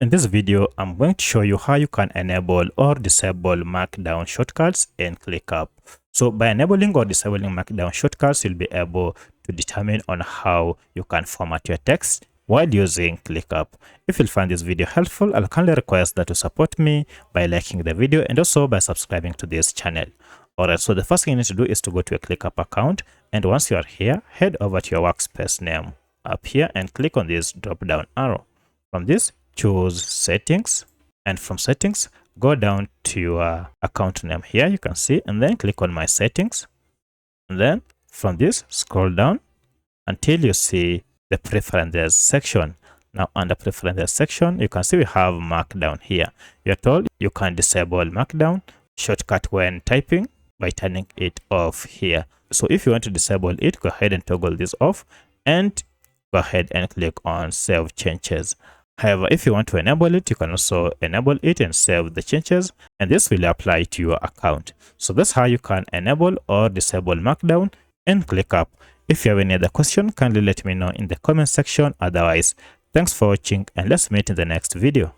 In this video, I'm going to show you how you can enable or disable Markdown shortcuts in ClickUp. So by enabling or disabling Markdown shortcuts, you'll be able to determine on how you can format your text while using ClickUp. If you'll find this video helpful, I'll kindly request that you support me by liking the video and also by subscribing to this channel. Alright, so the first thing you need to do is to go to your ClickUp account, and once you are here, head over to your workspace name up here and click on this drop down arrow. From this, choose settings, and from settings go down to your account name here, you can see, and then click on my settings, and then from this scroll down until you see the preferences section. Now under preferences section, you can see we have Markdown here. You're told you can disable Markdown shortcut when typing by turning it off here. So if you want to disable it, go ahead and toggle this off and go ahead and click on save changes. However, if you want to enable it, you can also enable it and save the changes, and this will apply to your account. So that's how you can enable or disable Markdown in ClickUp. If you have any other question, kindly let me know in the comment section. Otherwise, thanks for watching and let's meet in the next video.